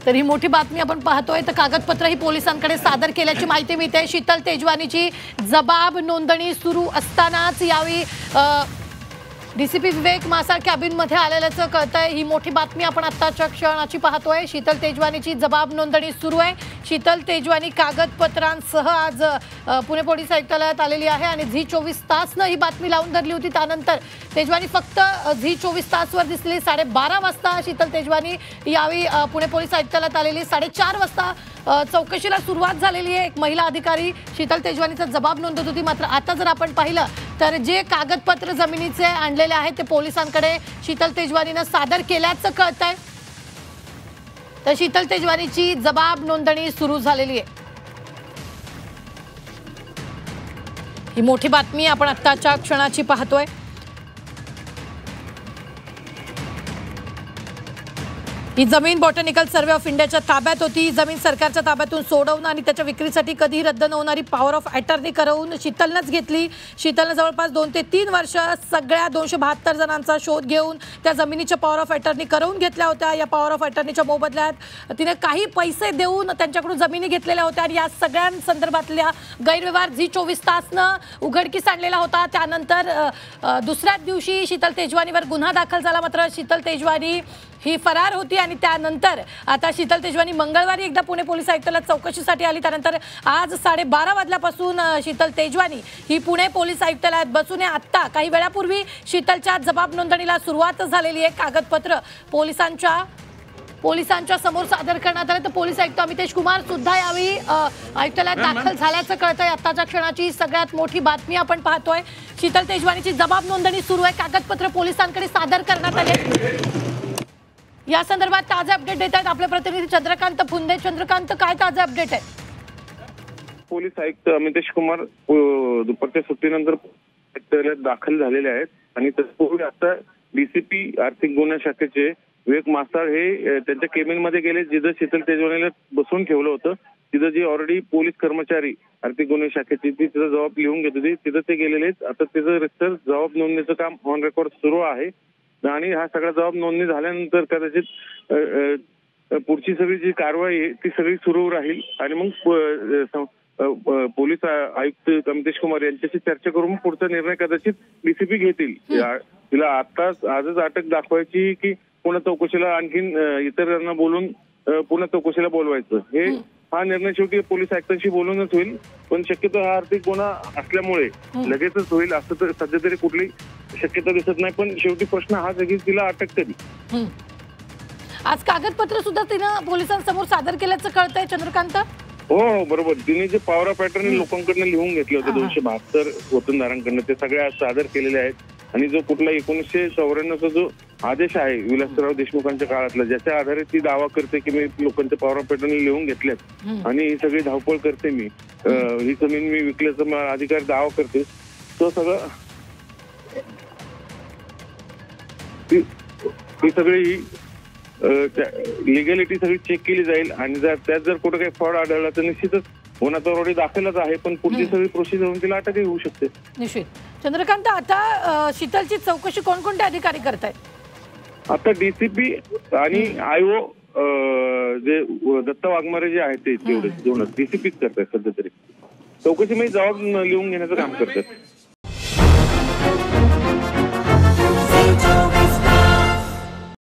तर ही मोठी बातमी आपण पाहतोय। तर कागदपत्र ही पोलिसांकडे सादर केल्याची माहिती मिळते। शीतल तेजवानीची जबाब नोंदणी सुरू असतानाच यावेळी डीसीपी विवेक मासाळ कॅबिनमध्ये आलेल्याचं कळतंय। ही मोठी बातमी आपण आत्ताच्या क्षणाची पाहतोय। शीतल तेजवानीची जबाब नोंदणी सुरू आहे। शीतल तेजवानी कागदपत्रांसह आज पुणे पोलीस आयुक्तालयात आलेली आहे आणि झी 24 तासनं ही बातमी लावून धरली होती। त्यानंतर तेजवानी फक्त झी 24 तासवर दिसली। 12:30 वाजता शीतल तेजवानी यावेळी पुणे पोलीस आयुक्तालयात आलेली। 4:30 वाजता चौकशीला सुरुवात झालेली आहे। एक महिला अधिकारी शीतल तेजवानीचा जबाब नोंदवत होती। मात्र आता जर आपण पाहिलं तर जे कागदपत्र जमिनीचे आणलेले आहेत ते पोलिसांकडे शीतल तेजवानीनं सादर केल्याचं कळतंय। तर शीतल तेजवानीची जबाब नोंदणी सुरू झालेली आहे। ही मोठी बातमी आपण आत्ताच्या क्षणाची पाहतोय। ही जमीन बॉटॅनिकल सर्वे ऑफ इंडियाच्या ताब्यात होती। जमीन सरकारच्या ताब्यातून सोडवणं आणि त्याच्या विक्रीसाठी कधीही रद्द न होणारी पॉवर ऑफ अटर्नी करवून शीतलनंच घेतली। शीतलनं जवळपास 2 ते 3 वर्ष सगळ्या 272 जणांचा शोध घेऊन त्या जमिनीच्या पॉवर ऑफ अटर्नी करवून घेतल्या होत्या। या पॉवर ऑफ अटर्नीच्या मोबदल्यात तिने काही पैसे देऊन त्यांच्याकडून जमिनी घेतलेल्या होत्या आणि या सगळ्यांसंदर्भातल्या गैरव्यवहार झी 24 तासनं उघडकीस आणलेला होता। त्यानंतर दुसऱ्याच दिवशी शीतल तेजवानीवर गुन्हा दाखल झाला। मात्र शीतल तेजवानी ही फरार होती आणि त्यानंतर आता शीतल तेजवानी मंगळवारी एकदा पुणे पोलीस आयुक्तालयात चौकशीसाठी आली। त्यानंतर आज 12:30 वाजल्यापासून शीतल तेजवानी ही पुणे पोलीस आयुक्तालयात बसून आहे। आता काही वेळापूर्वी शीतलच्या जबाब नोंदणीला सुरुवात झालेली आहे। कागदपत्र पोलिसांच्या समोर सादर करण्यात आले। तर पोलीस आयुक्त अमितेश कुमार सुद्धा यावेळी आयुक्तालयात दाखल झाल्याचं कळतंय। आताच्या क्षणाची सगळ्यात मोठी बातमी आपण पाहतोय। शीतल तेजवानीची जबाब नोंदणी सुरू आहे। कागदपत्र पोलिसांकडे सादर करण्यात आले। या संदर्भात ताजे अपडेट देत आहेत आपले प्रतिनिधी चंद्रकांत फुंदे। चंद्रकांत, काय ताजे अपडेट आहे? पोलीस आयुक्त अमितेश कुमार दुपारच्या सुट्टीनंतर दाखल झालेले आहेत आणि तत्पूर्वी आता डीसीपी आर्थिक गुन्हे शाखेचे विवेक मासाळ हे त्यांच्या केबिनमध्ये गेले, जिथं शीतल तेजवानीला बसून ठेवलं होतं। तिथं जी ऑलरेडी पोलीस कर्मचारी आर्थिक गुन्हे शाखेची तिचा जबाब लिहून घेत होती, तिथं ते गेलेले आहेत। आता तिचं रितसर जबाब नोंदणीचं काम ऑन रेकॉर्ड सुरू आहे आणि हा सगळा जबाब नोंदणी झाल्यानंतर कदाचित पुढची सगळी जी कारवाई आहे ती सगळी सुरू राहील आणि मग पोलीस आयुक्त अमितेश कुमार यांच्याशी चर्चा करून पुढचा निर्णय कदाचित डीसीपी घेतील। तिला आजच अटक दाखवायची की पुन्हा चौकशीला आणखीन इतरांना बोलून पुन्हा चौकशीला बोलवायचं, हे हा निर्णय शेवटी पोलीस आयुक्तांशी बोलूनच होईल। पण शक्यतो हा आर्थिक गुन्हा असल्यामुळे लगेचच होईल असं तर सध्या तरी कुठली शक्यता दिसत नाही। पण शेवटी प्रश्न हाच आहे की तिला अटक कधी। आज कागदपत्र सुद्धा तिनं पोलिसांसमोर सादर केल्याचं कळतंय चंद्रकांत। हो बरोबर, तिने जे पॉवर ऑफ अटर्नी लोकांकडून लिहून घेतले होते 272 वतनदारांकडनं, ते सगळे आज सादर केलेले आहेत। आणि जो कुठला 1994चा जो आदेश आहे विलासराव देशमुखांच्या काळातला, ज्याच्या आधारे ती दावा करते की मी लोकांचे पॉवर ऑफ अटर्नी लिहून घेतल्यात आणि ही सगळी धावपळ करते, मी ही जमीन मी विकल्याचा अधिकार दावा करते, तो सगळं ही सगळी लिगॅलिटी सगळी चेक केली जाईल आणि त्यात जर कुठं काही फ्रॉड आढळला तर निश्चितच गुन्हा तर ऑलरेडी दाखलच आहे, पण पुढची सगळी प्रोसिजर होऊन तिला अटकही होऊ शकते। निश्चित चंद्रकांत, आता शीतलची चौकशी कोणकोणते अधिकारी करतायत? आता डीसीपी आणि आयओ जे दत्ता वाघमारे जे आहेत ते तेवढेच डीसीपीच करतायत सध्या तरी। चौकशी म्हणजे जबाब लिहून घेण्याचं काम करतात।